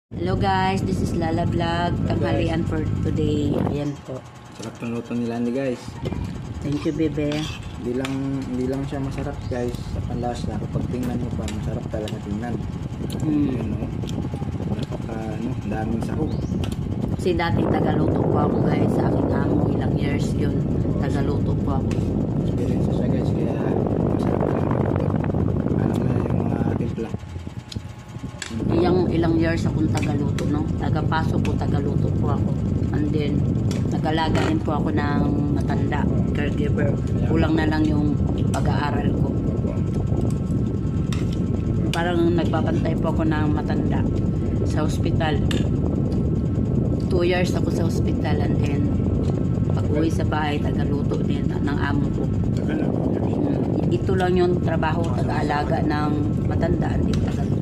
Hello guys, this is Lala Vlog. Tanghalian for today. Ayan po. Sarap ng luto ni Landy, guys. Thank you, bebe. Hindi lang siya masarap, guys. Sa panlasa, kapag tingnan mo pa, masarap talaga tingnan. Yun, no? Daming sahog. Kasi dating tagaluto po ako guys sa aking amo. Ilang years yun. Tagaluto po ako. Experience siya, guys. Kaya masarap talaga. Alam na yung mga timpla. Ilang years akong tagaluto, no? Tagapasok po, tagaluto po ako. And then, nag-alaga rin po ako ng matanda, caregiver. Kulang na lang yung pag-aaral ko. Parang nagbabantay po ako ng matanda sa ospital. 2 years ako sa ospital, and then pag-uwi sa bahay, tagaluto din ng amo ko. Ito lang yung trabaho, taga-alaga ng matanda, hindi tagaluto.